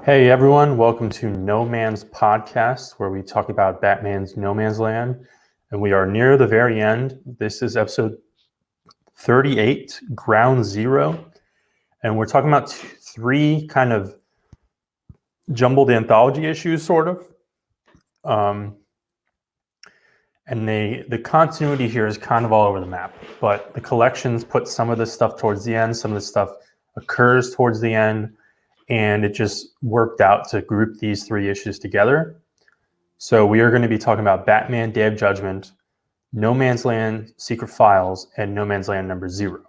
Hey everyone, welcome to No Man's Podcast, where we talk about Batman's No Man's Land. And we are near the very end. This is episode 38, Ground Zero. And we're talking about three kind of jumbled anthology issues, sort of. And the continuity here is kind of all over the map. But the collections put some of this stuff towards the end, some of this stuff occurs towards the end. And it just worked out to group these three issues together. So we are going to be talking about Batman Day of Judgment, No Man's Land Secret Files, and No Man's Land number 0.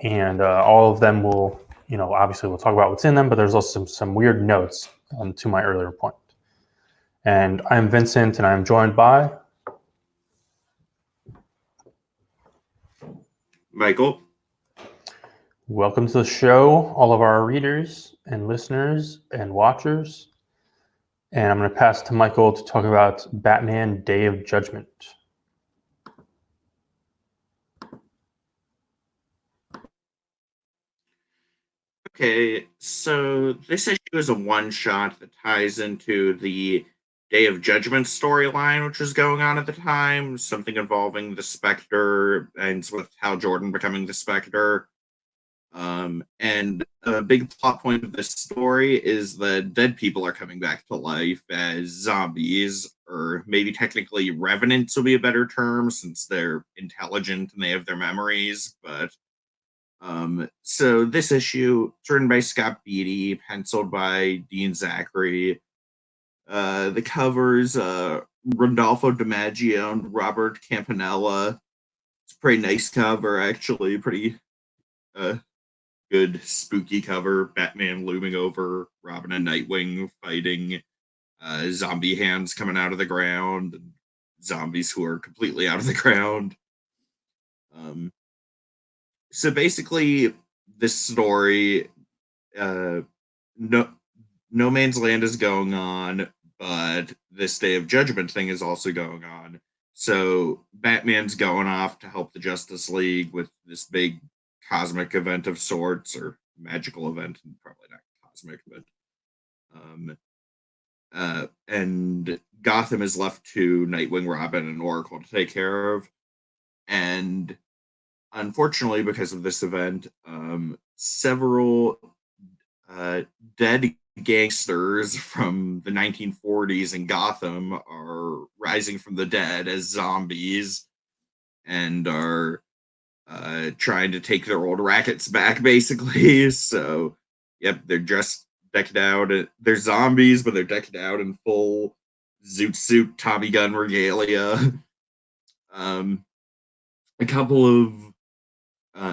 And all of them will, obviously we'll talk about what's in them, but there's also some weird notes to my earlier point. And I'm Vincent, and I'm joined by Michael. Welcome to the show, all of our readers and listeners and watchers. And I'm going to pass to Michael to talk about Batman Day of Judgment. Okay, so this issue is a one-shot that ties into the Day of Judgment storyline, which was going on at the time, something involving the Spectre, and with Hal Jordan becoming the Spectre. And a big plot point of this story is that dead people are coming back to life as zombies, or maybe technically revenants will be a better term since they're intelligent and they have their memories, but so this issue, it's written by Scott Beatty, penciled by Dean Zachary. The covers, Rodolfo DiMaggio and Robert Campanella. It's a pretty nice cover, actually. Pretty good, spooky cover. Batman looming over Robin and Nightwing fighting zombie hands coming out of the ground, and zombies who are completely out of the ground. So basically, this story, no Man's Land is going on, but this Day of Judgment thing is also going on. So Batman's going off to help the Justice League with this big cosmic event of sorts, or magical event, probably not cosmic, but and Gotham is left to Nightwing, Robin, and Oracle to take care of. And unfortunately, because of this event, several dead gangsters from the 1940s in Gotham are rising from the dead as zombies and are trying to take their old rackets back, basically. So, yep, they're just decked out. They're zombies, but they're decked out in full zoot suit Tommy gun regalia. A couple of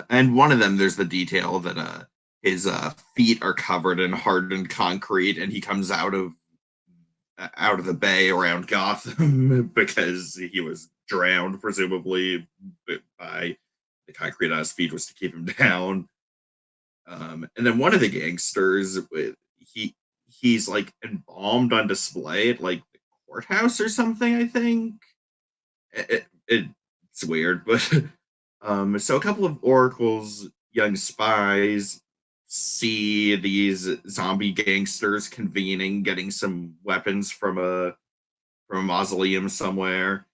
and one of them, there's the detail that his feet are covered in hardened concrete, and he comes out of the bay around Gotham because he was drowned, presumably by the concrete on his feet was to keep him down. And then one of the gangsters, he's like embalmed on display at like the courthouse or something. I think it's weird, but so a couple of Oracle's young spies see these zombie gangsters convening, getting some weapons from a mausoleum somewhere,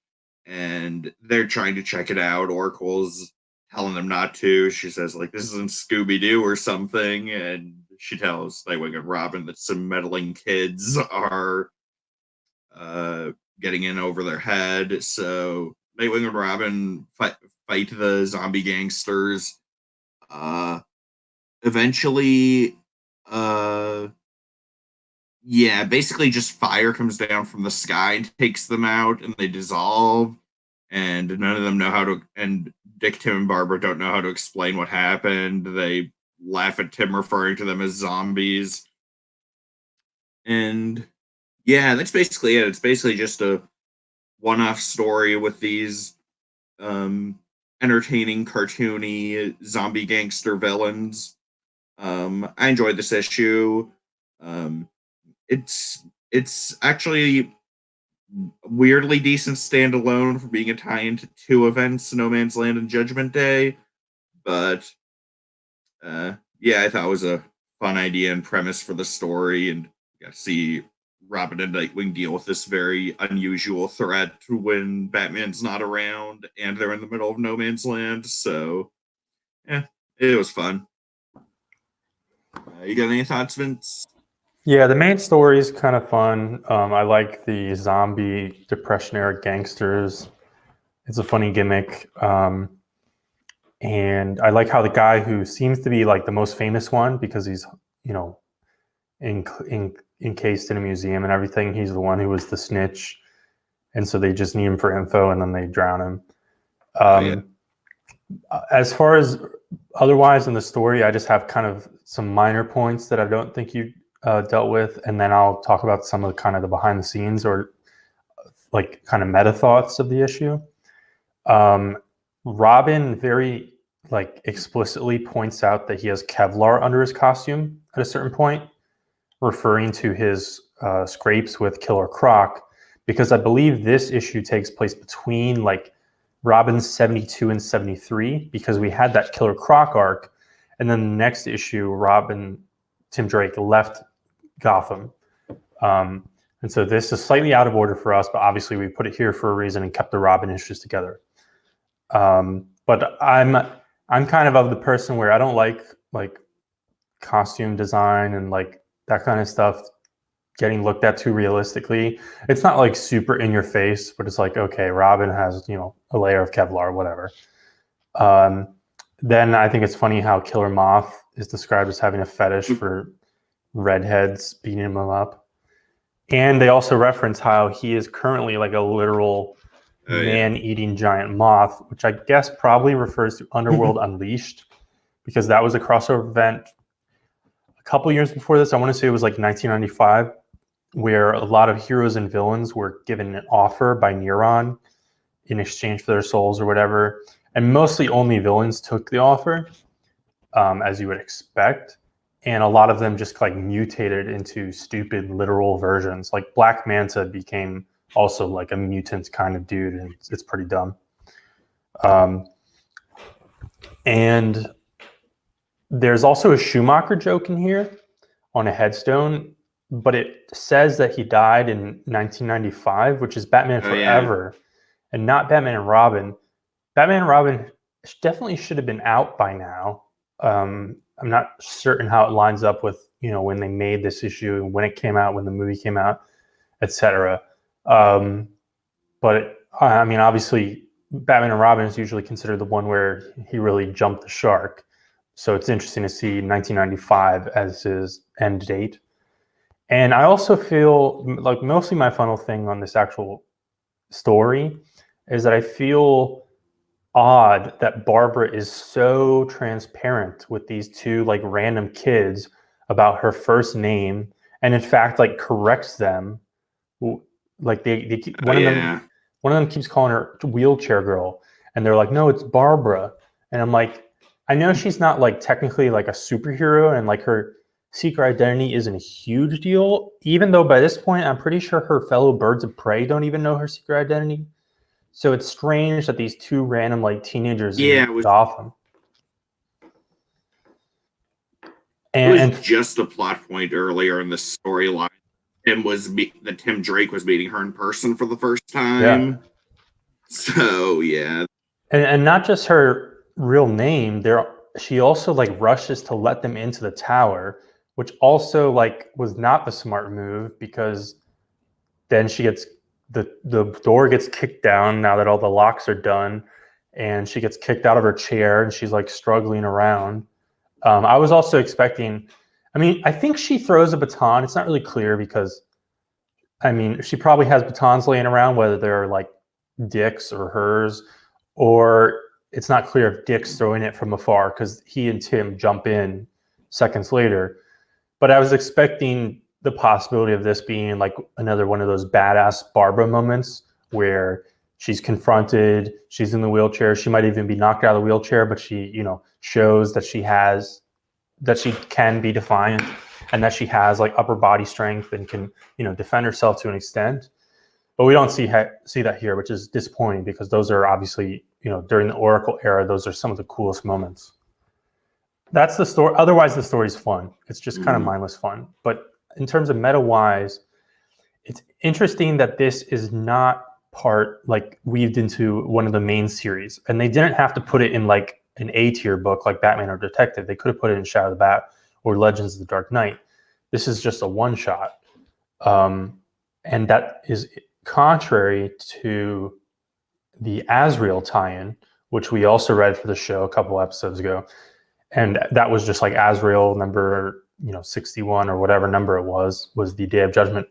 and they're trying to check it out. Oracle's telling them not to. She says, like, this isn't Scooby-Doo or something, and she tells Nightwing and Robin that some meddling kids are getting in over their head. So Nightwing and Robin fight the zombie gangsters. Eventually, yeah, basically just fire comes down from the sky and takes them out, and they dissolve. And none of them know how to. And Dick, Tim, and Barbara don't know how to explain what happened. They laugh at Tim referring to them as zombies. And yeah, that's basically it. It's basically just a one-off story with these entertaining, cartoony zombie gangster villains. I enjoyed this issue. It's actually weirdly decent standalone for being a tie-in to two events, No Man's Land and Judgment Day. But yeah, I thought it was a fun idea and premise for the story, and you got to see Robin and Nightwing deal with this very unusual threat when Batman's not around and they're in the middle of no man's land. So, yeah, it was fun. You got any thoughts, Vince? Yeah, the main story is kind of fun. I like the zombie depression era gangsters. It's a funny gimmick. And I like how the guy who seems to be like the most famous one because he's, you know, encased in a museum and everything, he's the one who was the snitch. And so they just need him for info and then they drown him. Yeah. As far as otherwise in the story, I just have kind of some minor points that I don't think you dealt with. And then I'll talk about some of the kind of the behind the scenes or like kind of meta thoughts of the issue. Robin very like explicitly points out that he has Kevlar under his costume at a certain point, referring to his scrapes with Killer Croc, because I believe this issue takes place between like Robin's 72 and 73, because we had that Killer Croc arc, and then the next issue, Tim Drake left Gotham. And so this is slightly out of order for us, but obviously we put it here for a reason and kept the Robin issues together. But I'm kind of the person where I don't like costume design and like that kind of stuff getting looked at too realistically. It's not like super in your face, but it's like, okay, Robin has, a layer of Kevlar, whatever. Then I think it's funny how Killer Moth is described as having a fetish for redheads beating him up. And they also reference how he is currently like a literal man-eating giant moth, which I guess probably refers to Underworld Unleashed, because that was a crossover event a couple years before this. I want to say it was like 1995, where a lot of heroes and villains were given an offer by Neuron in exchange for their souls or whatever. And mostly only villains took the offer, as you would expect. And a lot of them just like mutated into stupid literal versions. Like Black Manta became also like a mutant kind of dude, and it's pretty dumb. And there's also a Schumacher joke in here on a headstone, but it says that he died in 1995, which is Batman Forever, and not Batman and Robin. Batman and Robin definitely should have been out by now. I'm not certain how it lines up with, when they made this issue and when it came out, when the movie came out, etc. But I mean, obviously, Batman and Robin is usually considered the one where he really jumped the shark. So it's interesting to see 1995 as his end date. And I also feel like mostly my final thing on this actual story is that I feel odd that Barbara is so transparent with these two like random kids about her first name, and in fact like corrects them. Like they keep, one of them keeps calling her wheelchair girl, and they're like, no, it's Barbara. And I'm like, I know she's not like technically like a superhero, and like her secret identity isn't a huge deal, even though by this point I'm pretty sure her fellow birds of prey don't even know her secret identity. So it's strange that these two random like teenagers in Gotham. It was just a plot point earlier in the storyline. That Tim Drake was meeting her in person for the first time. Yeah. So yeah, and not just her real name. She also like rushes to let them into the tower, which also like was not the smart move, because then she gets the door gets kicked down now that all the locks are done, and she gets kicked out of her chair and she's like struggling around. I was also expecting, I think she throws a baton. It's not really clear because, she probably has batons laying around, whether they're like Dick's or hers, or it's not clear if Dick's throwing it from afar because he and Tim jump in seconds later. But I was expecting the possibility of this being like another one of those badass Barbara moments where she's confronted, she's in the wheelchair, she might even be knocked out of the wheelchair, but she, shows that she can be defiant and that she has like upper body strength and can, defend herself to an extent. But we don't see that here, which is disappointing because those are obviously, during the Oracle era, those are some of the coolest moments. That's the story. Otherwise, the story's fun. It's just kind of mindless fun. But in terms of meta wise, it's interesting that this is not part like weaved into one of the main series, and they didn't have to put it in like an A tier book like Batman or Detective. They could have put it in Shadow of the Bat or Legends of the Dark Knight. This is just a one shot, and that is contrary to the Azrael tie-in, which we also read for the show a couple episodes ago, and that was just like Azrael number 61 or whatever number it was the Day of Judgment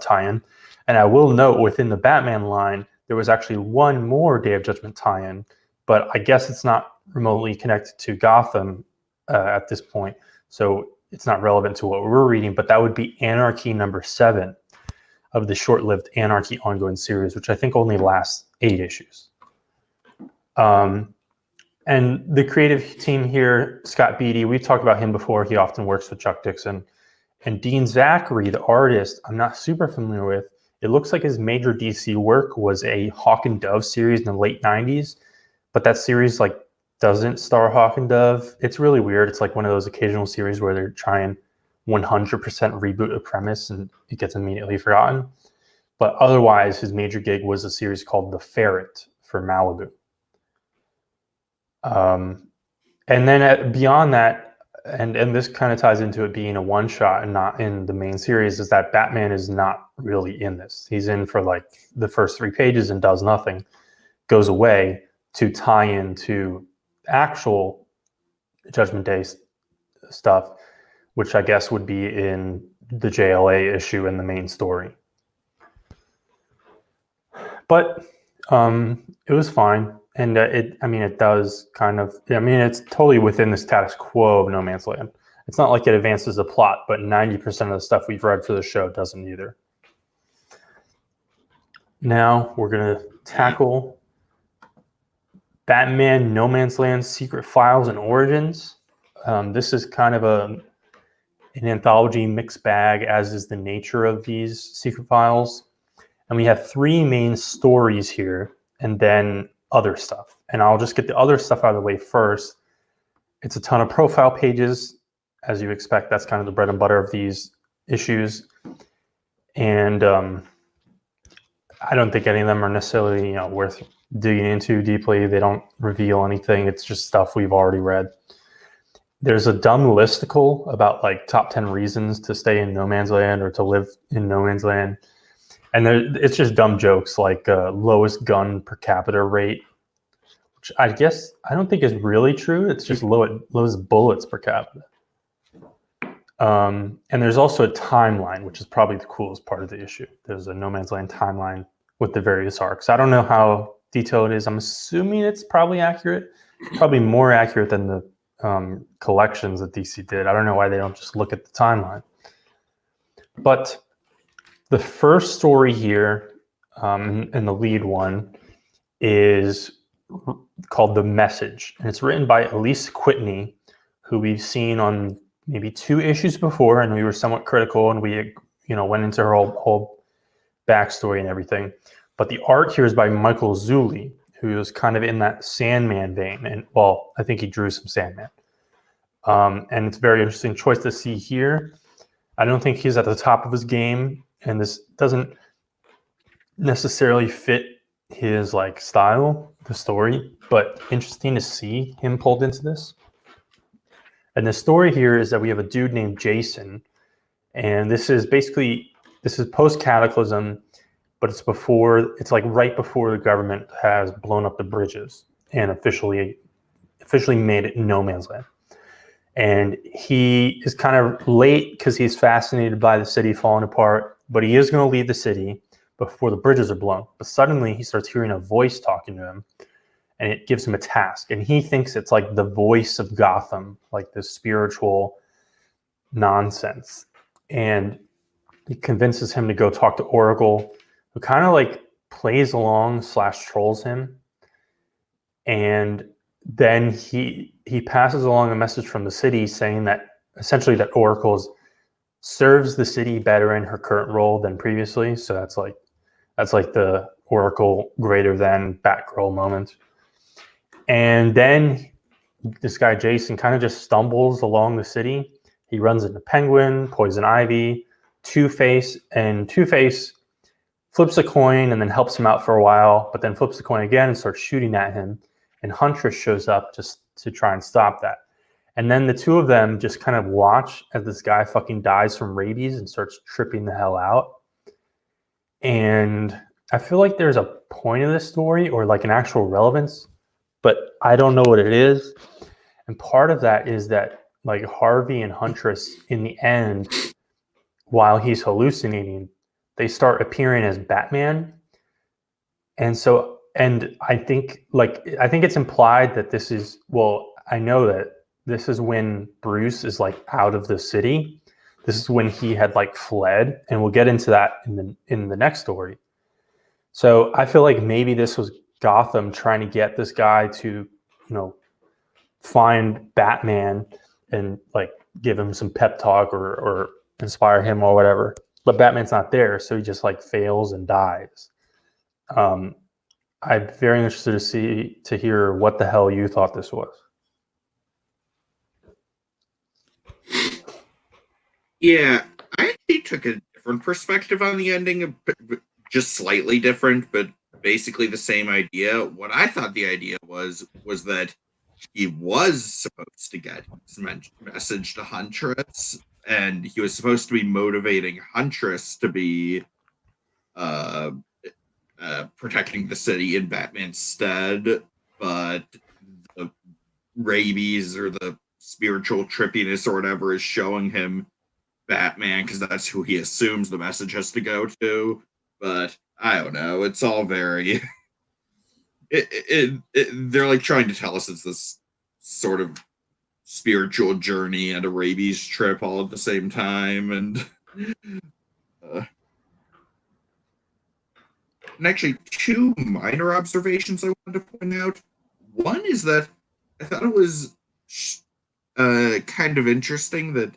tie-in. And I will note within the Batman line there was actually one more Day of Judgment tie-in, but I guess it's not remotely connected to Gotham at this point, so it's not relevant to what we're reading. But that would be Anarchy number 7 of the short-lived Anarchy ongoing series, which I think only lasts 8 issues. And the creative team here, Scott Beatty, we've talked about him before. He often works with Chuck Dixon. And Dean Zachary, the artist, I'm not super familiar with. It looks like his major DC work was a Hawk and Dove series in the late 90s, but that series like doesn't star Hawk and Dove. It's really weird. It's like one of those occasional series where they're trying 100% reboot a premise and it gets immediately forgotten. But otherwise, his major gig was a series called The Ferret for Malibu. And then beyond that, and this kind of ties into it being a one shot and not in the main series, is that Batman is not really in this. He's in for like the first 3 pages and does nothing, goes away to tie into actual Judgment Day stuff, which I guess would be in the JLA issue in the main story. But it was fine. And it does kind of, it's totally within the status quo of No Man's Land. It's not like it advances the plot, but 90% of the stuff we've read for the show doesn't either. Now we're going to tackle Batman No Man's Land Secret Files and Origins. This is kind of an anthology mixed bag, as is the nature of these Secret Files. And we have 3 main stories here, and then other stuff. And I'll just get the other stuff out of the way first. It's a ton of profile pages, as you expect. That's kind of the bread and butter of these issues. And I don't think any of them are necessarily worth digging into deeply. They don't reveal anything. It's just stuff we've already read. There's a dumb listicle about like top 10 reasons to stay in No Man's Land or to live in No Man's Land. And it's just dumb jokes like lowest gun per capita rate, which I guess I don't think is really true. It's just lowest bullets per capita. And there's also a timeline, which is probably the coolest part of the issue. There's a No Man's Land timeline with the various arcs. I don't know how detailed it is. I'm assuming it's probably accurate, probably more accurate than the collections that DC did. I don't know why they don't just look at the timeline. But the first story here, and the lead one, is called The Message. And it's written by Elise Whitney, who we've seen on maybe 2 issues before, and we were somewhat critical, and we went into her whole backstory and everything. But the art here is by Michael Zulli, who is kind of in that Sandman vein. And, well, I think he drew some Sandman. And it's a very interesting choice to see here. I don't think he's at the top of his game, and this doesn't necessarily fit his like style, the story, but interesting to see him pulled into this. And the story here is that we have a dude named Jason, and this is post Cataclysm, but it's like right before the government has blown up the bridges and officially made it No Man's Land. And he is kind of late because he's fascinated by the city falling apart, but he is going to leave the city before the bridges are blown. But suddenly he starts hearing a voice talking to him, and it gives him a task. And he thinks it's like the voice of Gotham, like this spiritual nonsense. And it convinces him to go talk to Oracle, who kind of like plays along / trolls him. And then he passes along a message from the city saying that essentially that Oracle serves the city better in her current role than previously. So that's like the Oracle greater than Batgirl moment. And then this guy Jason kind of just stumbles along the city. He runs into Penguin, Poison Ivy, Two-Face, and Two-Face flips a coin and then helps him out for a while, but then flips the coin again and starts shooting at him. And Huntress shows up just to try and stop that. And then the two of them just kind of watch as this guy fucking dies from rabies and starts tripping the hell out. And I feel like there's a point of this story or like an actual relevance, but I don't know what it is. And part of that is that like Harvey and Huntress in the end, while he's hallucinating, they start appearing as Batman. And so, and I think it's implied that this is, well, I know that this is when Bruce is like out of the city. This is when he had like fled, and we'll get into that in the next story. So I feel like maybe this was Gotham trying to get this guy to, find Batman and like give him some pep talk or inspire him or whatever. But Batman's not there, so he just like fails and dies. I'm very interested to hear what the hell you thought this was. Yeah, I actually took a different perspective on the ending, just slightly different, but basically the same idea. What I thought the idea was that he was supposed to get his message to Huntress, and he was supposed to be motivating Huntress to be protecting the city in Batman's stead, but the rabies or the spiritual trippiness or whatever is showing him Batman because that's who he assumes the message has to go to. But I don't know. It's all very. They're like trying to tell us it's this sort of spiritual journey and a rabies trip all at the same time, and actually two minor observations I wanted to point out. One is that I thought it was kind of interesting that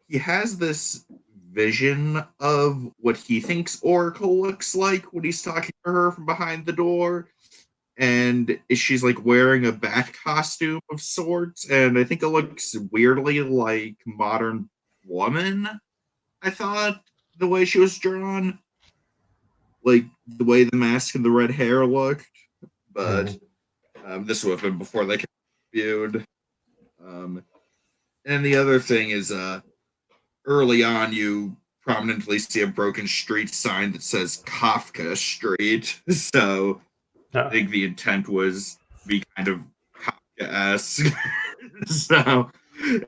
he has this vision of what he thinks Oracle looks like when he's talking to her from behind the door. And she's like wearing a bat costume of sorts. And I think it looks weirdly like Modern Woman, I thought, the way she was drawn. Like the way the mask and the red hair looked. But this would have been before they viewed. And the other thing is early on, you prominently see a broken street sign that says Kafka Street. So I think the intent was to be kind of Kafka-esque. So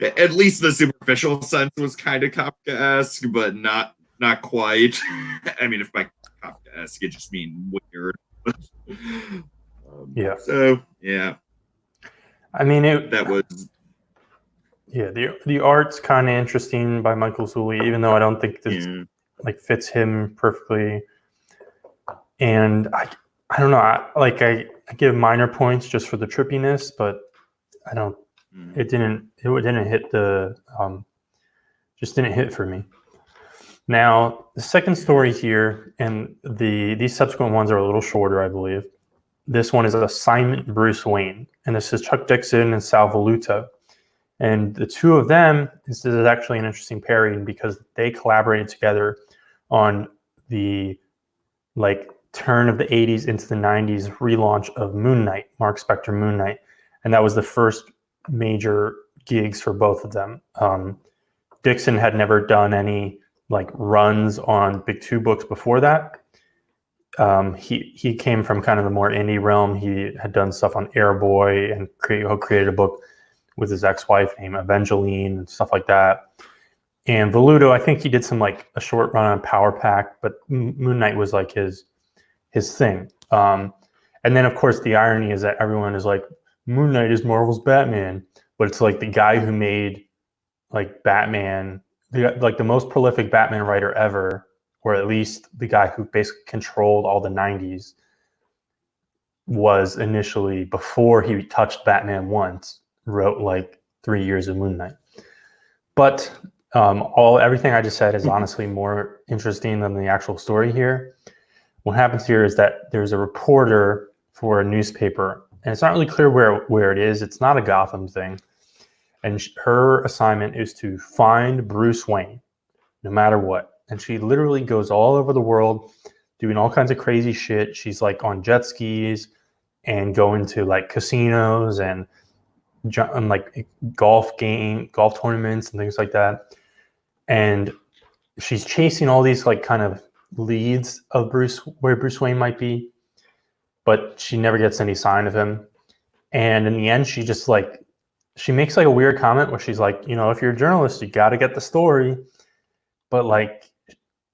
at least the superficial sense was kind of Kafka-esque, but not quite. I mean, if by Kafka-esque, it just mean weird. Yeah. So, yeah. I mean, that was... Yeah, the art's kind of interesting by Michael Zulli, even though I don't think this like fits him perfectly. And I don't know. I give minor points just for the trippiness, but I don't. It didn't hit the just didn't hit for me. Now the second story here, and these subsequent ones are a little shorter, I believe. This one is Assignment Bruce Wayne, and this is Chuck Dixon and Sal Voluto. And the two of them, this is actually an interesting pairing because they collaborated together on the like turn of the 80s into the 90s relaunch of Moon Knight, Mark Spector Moon Knight. And that was the first major gigs for both of them. Dixon had never done any like runs on big two books before that. He came from kind of the more indie realm. He had done stuff on Airboy and created a book with his ex-wife named Evangeline and stuff like that. And Voluto, I think he did some like a short run on Power Pack, but Moon Knight was like his thing. And then of course the irony is that everyone is like, Moon Knight is Marvel's Batman, but it's like the guy who made like Batman, like the most prolific Batman writer ever, or at least the guy who basically controlled all the 90s, was initially, before he touched Batman once, wrote like 3 years of Moon Knight. But everything I just said is honestly more interesting than the actual story here. What happens here is that there's a reporter for a newspaper, and it's not really clear where it is. It's not a Gotham thing. And her assignment is to find Bruce Wayne, no matter what. And she literally goes all over the world doing all kinds of crazy shit. She's like on jet skis and going to like casinos and like golf tournaments and things like that. And she's chasing all these like kind of leads of where Bruce Wayne might be, but she never gets any sign of him. And in the end, she makes like a weird comment where she's like, if you're a journalist, you got to get the story. But like,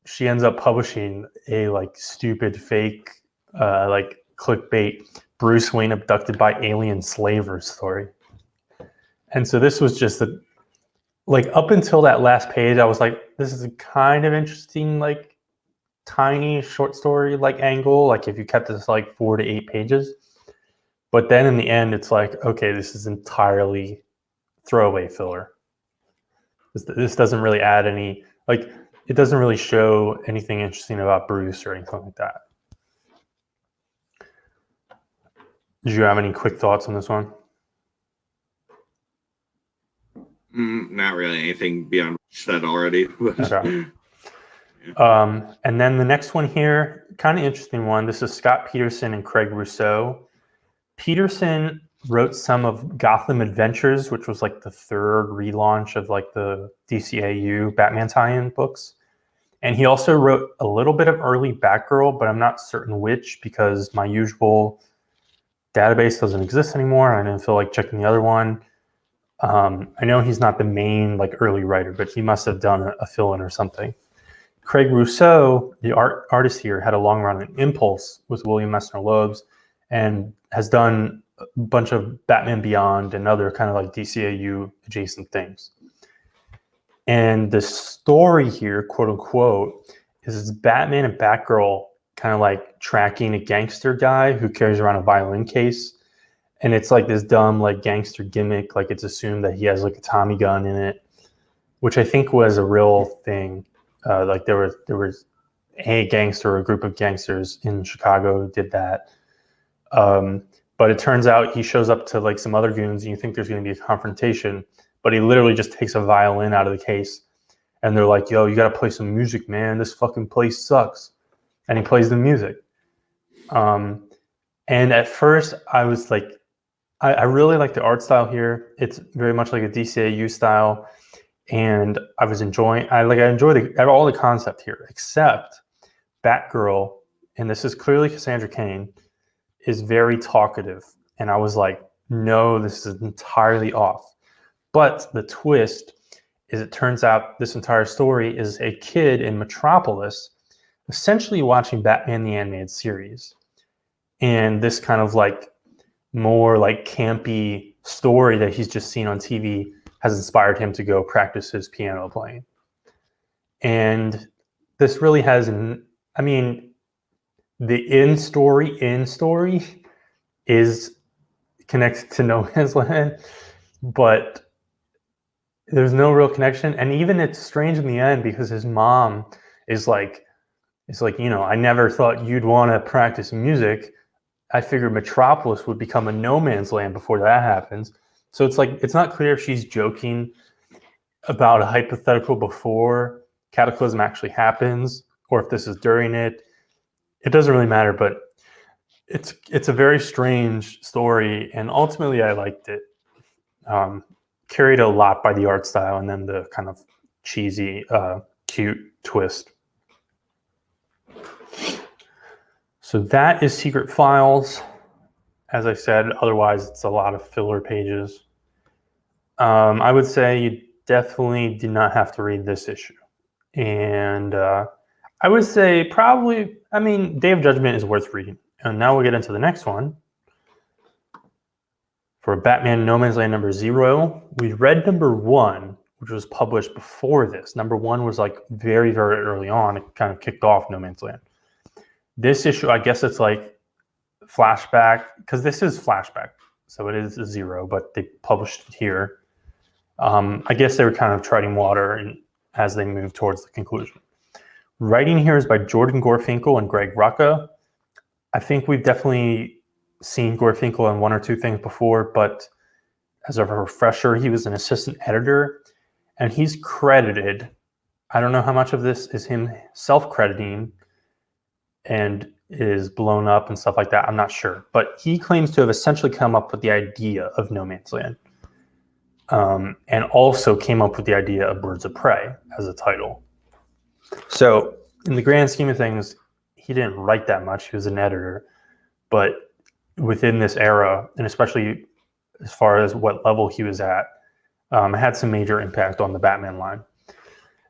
she ends up publishing a like stupid fake, like clickbait Bruce Wayne abducted by alien slavers story. And so this was just like up until that last page, I was like, this is a kind of interesting, like tiny short story like angle. Like if you kept this like 4 to 8 pages, but then in the end, it's like, okay, this is entirely throwaway filler. This doesn't really add any, like, it doesn't really show anything interesting about Bruce or anything like that. Did you have any quick thoughts on this one? Not really anything beyond what you said already. Okay. And then the next one here, kind of interesting one. This is Scott Peterson and Craig Rousseau. Peterson wrote some of Gotham Adventures, which was like the third relaunch of like the DCAU Batman tie-in books. And he also wrote a little bit of early Batgirl, but I'm not certain which because my usual database doesn't exist anymore. I didn't feel like checking the other one. I know he's not the main like early writer, but he must have done a fill-in or something. Craig Rousseau, the artist here, had a long run in Impulse with William Messner Loebs and has done a bunch of Batman Beyond and other kind of like DCAU adjacent things. And the story here, quote unquote, is Batman and Batgirl kind of like tracking a gangster guy who carries around a violin case. And it's like this dumb like gangster gimmick. Like it's assumed that he has like a Tommy gun in it, which I think was a real thing. Like there was a gangster, a group of gangsters in Chicago who did that. But it turns out he shows up to like some other goons and you think there's going to be a confrontation, but he literally just takes a violin out of the case and they're like, yo, you got to play some music, man. This fucking place sucks. And he plays the music. And at first I was like, I really like the art style here. It's very much like a DCAU style. And I was enjoying, I enjoy all the concept here, except Batgirl, and this is clearly Cassandra Cain, is very talkative. And I was like, no, this is entirely off. But the twist is it turns out this entire story is a kid in Metropolis essentially watching Batman the Animated Series. And this kind of like more like campy story that he's just seen on TV has inspired him to go practice his piano playing. And this really has, I mean, the in story is connected to No Man's Land, but there's no real connection. And even it's strange in the end because his mom is like, I never thought you'd want to practice music. I figured Metropolis would become a no man's land before that happens. So it's like, it's not clear if she's joking about a hypothetical before Cataclysm actually happens, or if this is during it. It doesn't really matter, but it's a very strange story, and ultimately I liked it. Carried a lot by the art style and then the kind of cheesy, cute twist. So that is Secret Files. As I said, otherwise it's a lot of filler pages. I would say you definitely do not have to read this issue. And I would say probably, I mean, Day of Judgment is worth reading. And now we'll get into the next one. For Batman No Man's Land number 0, we read number 1, which was published before this. Number 1 was like very, very early on. It kind of kicked off No Man's Land. This issue, I guess it's like flashback, because this is flashback. So it is a 0, but they published it here. I guess they were kind of treading water as they moved towards the conclusion. Writing here is by Jordan Gorfinkel and Greg Rucka. I think we've definitely seen Gorfinkel on one or two things before, but as a refresher, he was an assistant editor, and he's credited. I don't know how much of this is him self-crediting and is blown up and stuff like that. I'm not sure, but he claims to have essentially come up with the idea of No Man's Land, and also came up with the idea of Birds of Prey as a title. So in the grand scheme of things, he didn't write that much. He was an editor, but within this era, and especially as far as what level he was at, had some major impact on the Batman line.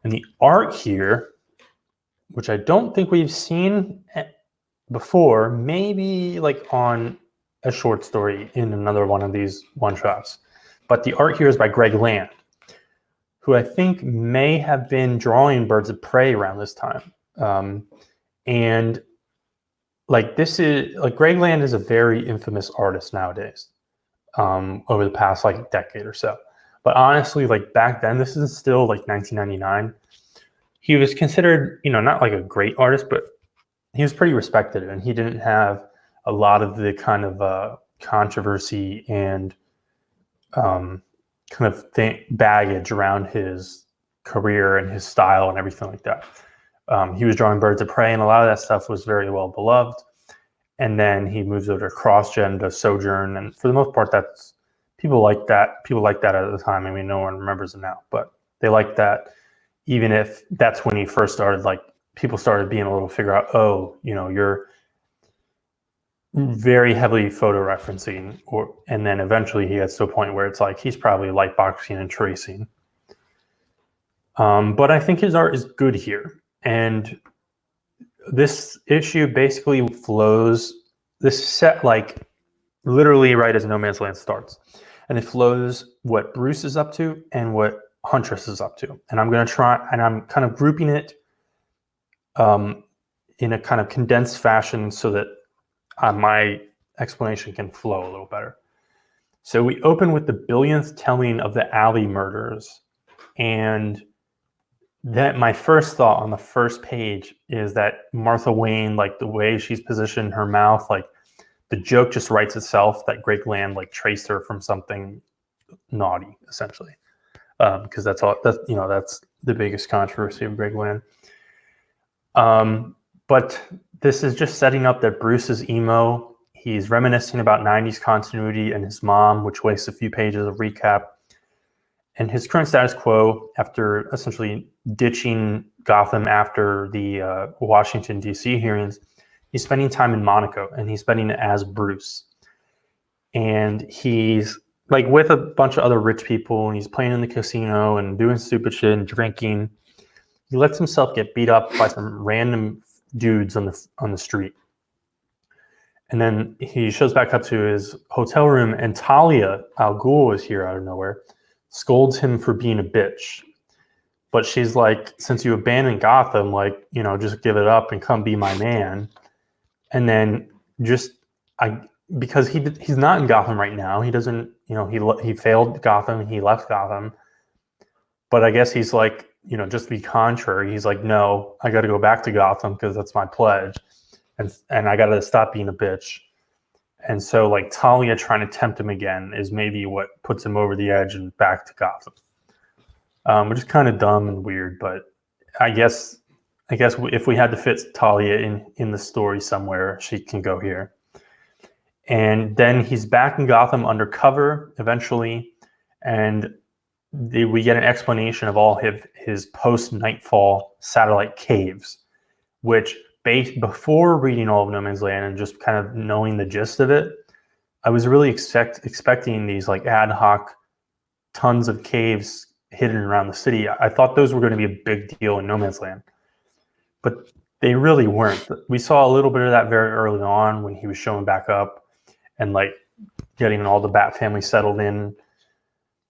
And the art here, which I don't think we've seen before, maybe like on a short story in another one of these one-shots. But the art here is by Greg Land, who I think may have been drawing Birds of Prey around this time. And like this is like Greg Land is a very infamous artist nowadays, over the past like decade or so. But honestly, like back then, this is still like 1999. He was considered, not like a great artist, but he was pretty respected, and he didn't have a lot of the kind of controversy and kind of baggage around his career and his style and everything like that. He was drawing Birds of Prey, and a lot of that stuff was very well beloved. And then he moves over to CrossGen to Sojourn, and for the most part, that's people like that. People like that at the time. I mean, no one remembers it now, but they like that. Even if that's when he first started, like people started being a little figure out, oh, you're very heavily photo referencing, and then eventually he gets to a point where it's like he's probably light boxing and tracing. But I think his art is good here, and this issue basically flows. This set like literally right as No Man's Land starts, and it flows what Bruce is up to and what Huntress is up to, and I'm going to try, and I'm kind of grouping it in a kind of condensed fashion so that my explanation can flow a little better. So we open with the billionth telling of the Alley murders, and that my first thought on the first page is that Martha Wayne, like the way she's positioned her mouth, like the joke just writes itself that Greg Land like traced her from something naughty, essentially. Because that's the biggest controversy of Greg Land. But this is just setting up that Bruce is emo. He's reminiscing about 90s continuity and his mom, which wastes a few pages of recap. And his current status quo, after essentially ditching Gotham after the Washington, D.C. hearings, he's spending time in Monaco, and he's spending it as Bruce. And he's like with a bunch of other rich people, and he's playing in the casino and doing stupid shit and drinking. He lets himself get beat up by some random dudes on the street. And then he shows back up to his hotel room, and Talia Al Ghul is here out of nowhere, scolds him for being a bitch. But she's like, since you abandoned Gotham, like, just give it up and come be my man. And then because he's not in Gotham right now. He doesn't, he failed Gotham. He left Gotham. But I guess he's like, just to be contrary, he's like, no, I got to go back to Gotham because that's my pledge. And I got to stop being a bitch. And so like Talia trying to tempt him again is maybe what puts him over the edge and back to Gotham, which is kind of dumb and weird. But I guess if we had to fit Talia in the story somewhere, she can go here. And then he's back in Gotham undercover eventually, and we get an explanation of all his post-Nightfall satellite caves, which before reading all of No Man's Land and just kind of knowing the gist of it, I was really expecting these like ad hoc tons of caves hidden around the city. I thought those were going to be a big deal in No Man's Land, but they really weren't. We saw a little bit of that very early on when he was showing back up and like getting all the Bat family settled in.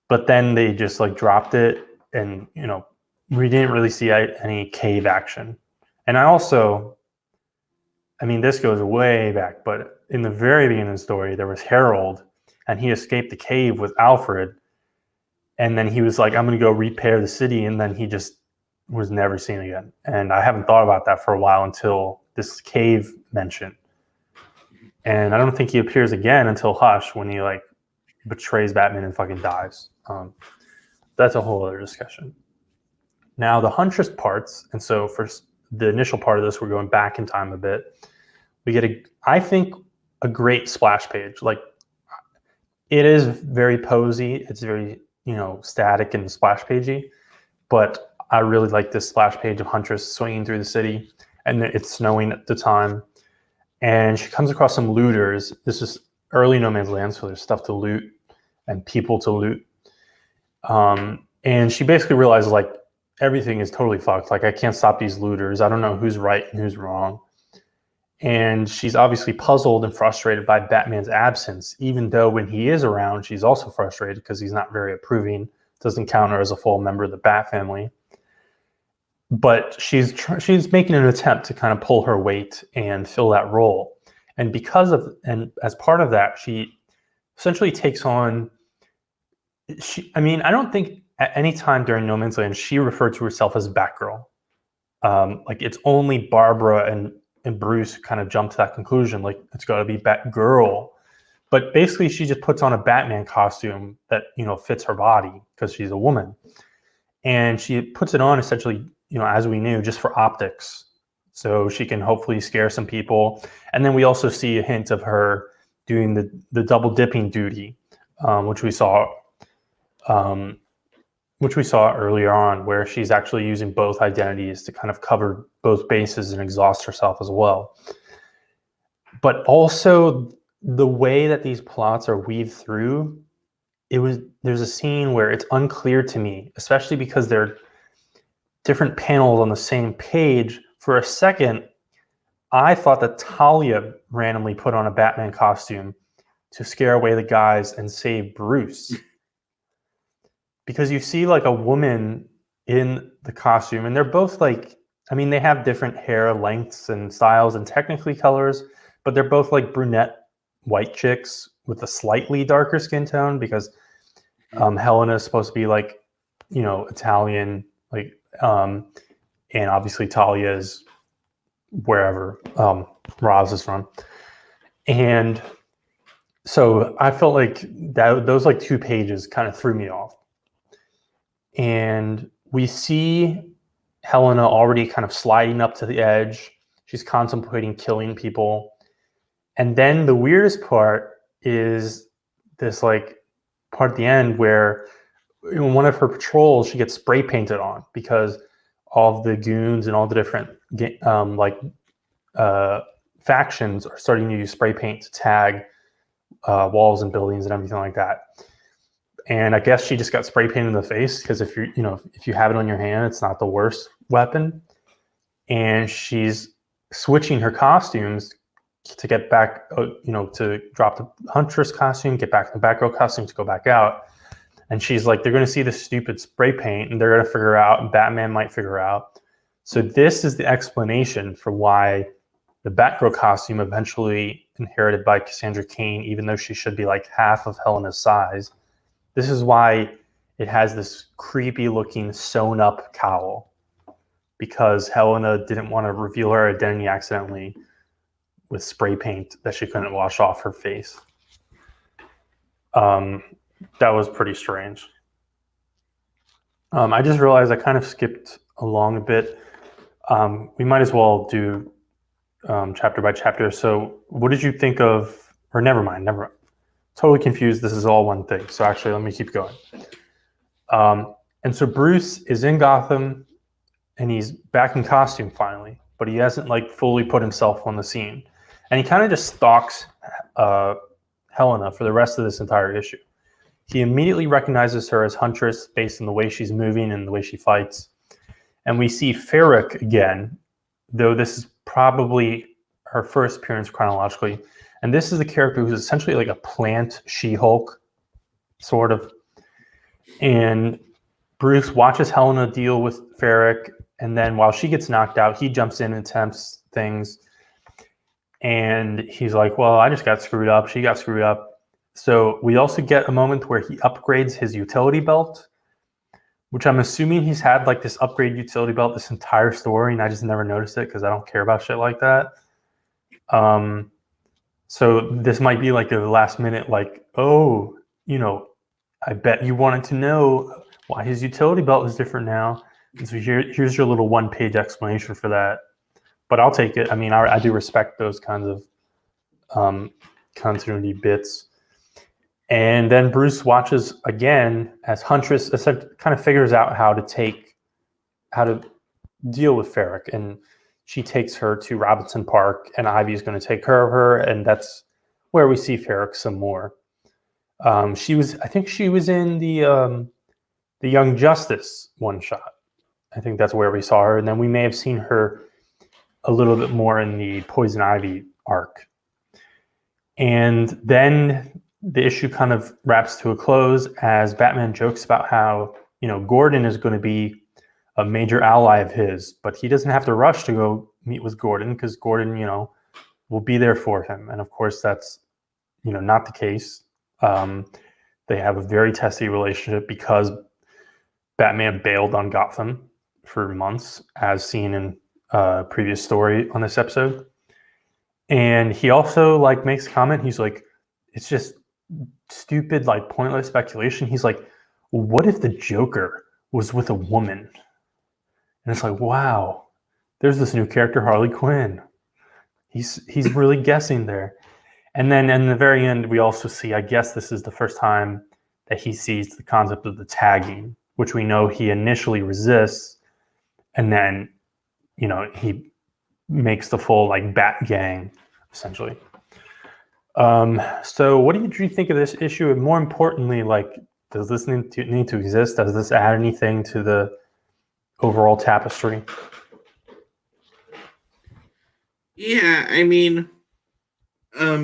But then they just like dropped it, and we didn't really see any cave action. And this goes way back, but in the very beginning of the story, there was Harold, and he escaped the cave with Alfred, and then he was like, I'm going to go repair the city, and then he just was never seen again. And I haven't thought about that for a while until this cave mention. And I don't think he appears again until Hush, when he like betrays Batman and fucking dies. That's a whole other discussion. Now the Huntress parts, and so for the initial part of this, we're going back in time a bit. We get I think, a great splash page. Like, it is very posy. It's very, static and splash pagey. But I really like this splash page of Huntress swinging through the city, and it's snowing at the time. And she comes across some looters. This is early No Man's Land, so there's stuff to loot and people to loot. And she basically realizes, like, everything is totally fucked. Like, I can't stop these looters. I don't know who's right and who's wrong. And she's obviously puzzled and frustrated by Batman's absence, even though when he is around, she's also frustrated because he's not very approving, doesn't count her as a full member of the Bat family. But she's making an attempt to kind of pull her weight and fill that role. And as part of that, she essentially takes on, I don't think at any time during No Man's Land she referred to herself as Batgirl. Like, it's only Barbara and Bruce kind of jump to that conclusion, like, it's got to be Batgirl. But basically she just puts on a Batman costume that, fits her body because she's a woman. And she puts it on essentially, as we knew, just for optics. So she can hopefully scare some people. And then we also see a hint of her doing the double dipping duty, which we saw earlier on, where she's actually using both identities to kind of cover both bases and exhaust herself as well. But also the way that these plots are weaved through, there's a scene where it's unclear to me, especially because they're different panels on the same page. For a second, I thought that Talia randomly put on a Batman costume to scare away the guys and save Bruce. Because you see, like, a woman in the costume, and they're both like, they have different hair lengths and styles and technically colors, but they're both like brunette white chicks with a slightly darker skin tone, because Helena is supposed to be like, Italian, like, and obviously Talia is wherever Roz is from. And so I felt like those like 2 pages kind of threw me off. And we see Helena already kind of sliding up to the edge. She's contemplating killing people. And then the weirdest part is this like part at the end where in one of her patrols, she gets spray painted on because all of the goons and all the different factions are starting to use spray paint to tag walls and buildings and everything like that. And I guess she just got spray painted in the face, because if you have it on your hand, it's not the worst weapon. And she's switching her costumes to get back, to drop the Huntress costume, get back in the Batgirl costume to go back out. And she's like, they're going to see this stupid spray paint and they're going to figure out, and Batman might figure out. So this is the explanation for why the Batgirl costume eventually inherited by Cassandra Cain, even though she should be like half of Helena's size. This is why it has this creepy looking sewn up cowl, because Helena didn't want to reveal her identity accidentally with spray paint that she couldn't wash off her face. That was pretty strange. I just realized I kind of skipped along a bit. We might as well do chapter by chapter. So what did you think of, or never mind. Totally confused. This is all one thing. So actually, let me keep going. And so Bruce is in Gotham, and he's back in costume finally, but he hasn't like fully put himself on the scene. And he kind of just stalks Helena for the rest of this entire issue. He immediately recognizes her as Huntress based on the way she's moving and the way she fights. And we see Ferric again, though this is probably her first appearance chronologically. And this is a character who's essentially like a plant She-Hulk, sort of. And Bruce watches Helena deal with Ferric, and then while she gets knocked out, he jumps in and attempts things. And he's like, well, I just got screwed up. She got screwed up. So we also get a moment where he upgrades his utility belt, which I'm assuming he's had like this upgrade utility belt this entire story, and I just never noticed it because I don't care about shit like that. So this might be like a last minute, like, oh, I bet you wanted to know why his utility belt is different now. And so here's your little 1-page explanation for that. But I'll take it. I mean, I do respect those kinds of continuity bits. And then Bruce watches again as Huntress kind of figures out how to deal with Ferric, and she takes her to Robinson Park, and Ivy's going to take care of her, and that's where we see Ferric some more. I think she was in the Young Justice one shot. I think that's where we saw her, and then we may have seen her a little bit more in the Poison Ivy arc. And then the issue kind of wraps to a close as Batman jokes about how, Gordon is going to be a major ally of his, but he doesn't have to rush to go meet with Gordon because Gordon, will be there for him. And of course, that's, not the case. They have a very testy relationship because Batman bailed on Gotham for months, as seen in a previous story on this episode. And he also makes a comment. He's like, it's just stupid, pointless speculation. He's like, what if the Joker was with a woman? And it's like, wow, there's this new character, Harley Quinn. He's really guessing there. And then in the very end, we also see, I guess this is the first time that he sees the concept of the tagging, which we know he initially resists. And then, he makes the full Bat Gang, essentially. So what did you think of this issue? And more importantly, does this need to exist? Does this add anything to the overall tapestry? Yeah, I mean, I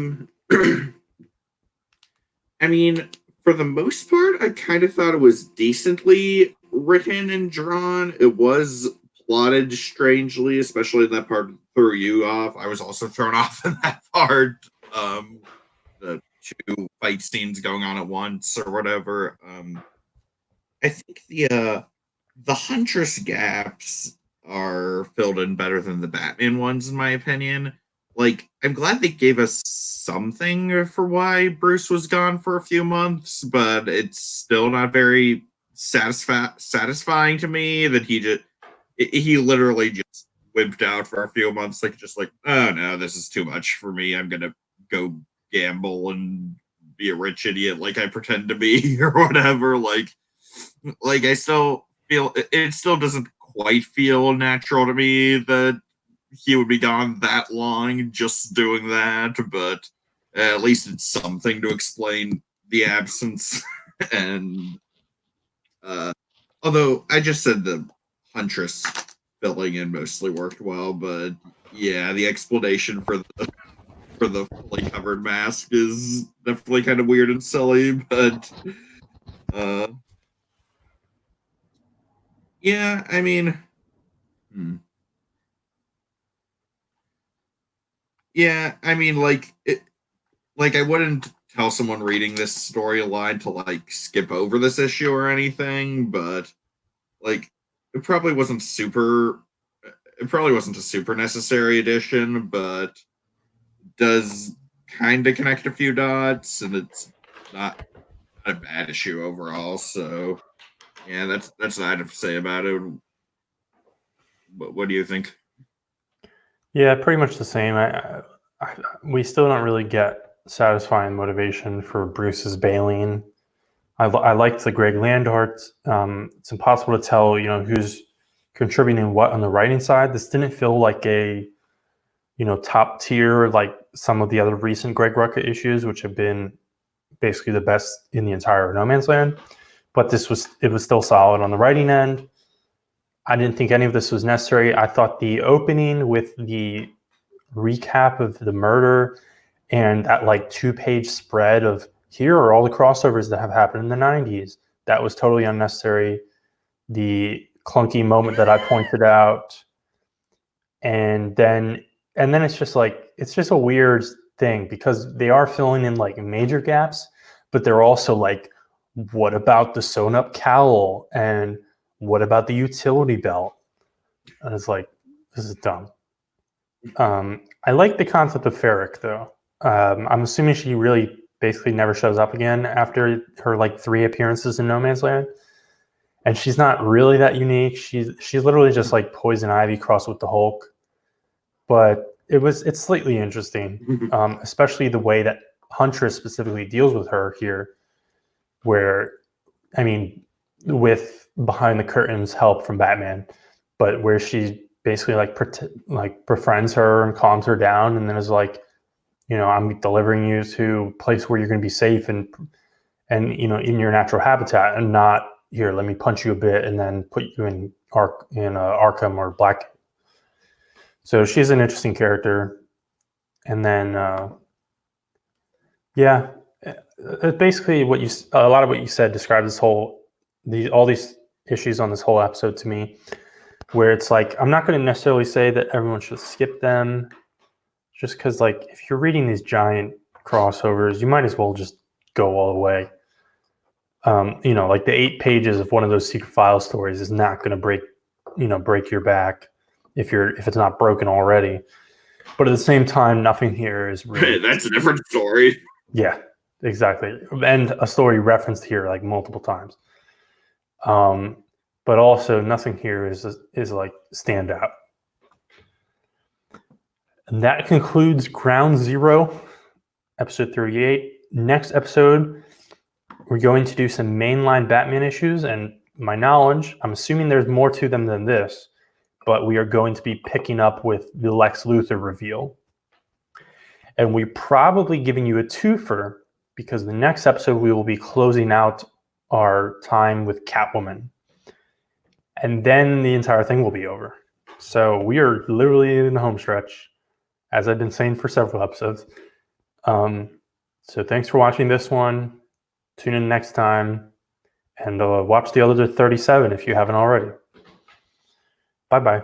mean, for the most part, I kind of thought it was decently written and drawn. It was plotted strangely, especially that part threw you off. I was also thrown off in that part. The two fight scenes going on at once or whatever. I think the Huntress gaps are filled in better than the Batman ones, in my opinion. I'm glad they gave us something for why Bruce was gone for a few months, but it's still not very satisfying to me that he literally just wimped out for a few months, oh no, this is too much for me. I'm gonna go gamble and be a rich idiot like I pretend to be or whatever. I still feel it still doesn't quite feel natural to me that he would be gone that long just doing that, but at least it's something to explain the absence. And although I just said the Huntress filling in mostly worked well, but yeah, the explanation for the fully covered mask is definitely kind of weird and silly, but yeah, I mean, yeah, I mean, I wouldn't tell someone reading this storyline to skip over this issue or anything, but it probably wasn't super. It probably wasn't a super necessary addition, but does kind of connect a few dots, and it's not a bad issue overall. So yeah, that's what I have to say about it. What do you think? Yeah, pretty much the same. We still don't really get satisfying motivation for Bruce's bailing. I liked the Greg Land art. It's impossible to tell, who's contributing what on the writing side. This didn't feel like a, top tier like some of the other recent Greg Rucka issues, which have been basically the best in the entire No Man's Land. But it was still solid on the writing end. I didn't think any of this was necessary. I thought the opening with the recap of the murder and that 2-page spread of here are all the crossovers that have happened in the 90s, that was totally unnecessary. The clunky moment that I pointed out, and then it's just a weird thing because they are filling in major gaps, but they're also what about the sewn up cowl and what about the utility belt? And it's this is dumb. I like the concept of Ferric though. I'm assuming she really basically never shows up again after her like 3 appearances in No Man's Land. And she's not really that unique. She's literally just like Poison Ivy crossed with the Hulk. But it's slightly interesting, especially the way that Huntress specifically deals with her here, where I mean, with behind the curtains help from Batman, but where she basically like befriends her and calms her down, and then is like, I'm delivering you to a place where you're going to be safe and in your natural habitat, and not here. Let me punch you a bit and then put you in Arkham or Black. So she's an interesting character, and then yeah, basically a lot of what you said describes all these issues on this whole episode to me, where it's like I'm not going to necessarily say that everyone should skip them, just because like if you're reading these giant crossovers, you might as well just go all the way. Like the 8 pages of one of those secret file stories is not going to break your back if it's not broken already. But at the same time, nothing here is really. That's a different story. Yeah, exactly, and a story referenced here like multiple times. But also nothing here is like stand out. And that concludes Ground Zero, episode 38. Next episode, we're going to do some mainline Batman issues, and my knowledge, I'm assuming there's more to them than this, but we are going to be picking up with the Lex Luthor reveal. And we're probably giving you a twofer because the next episode we will be closing out our time with Catwoman. And then the entire thing will be over. So we are literally in the home stretch, as I've been saying for several episodes. So thanks for watching this one. Tune in next time. And watch the other 37 if you haven't already. Bye-bye.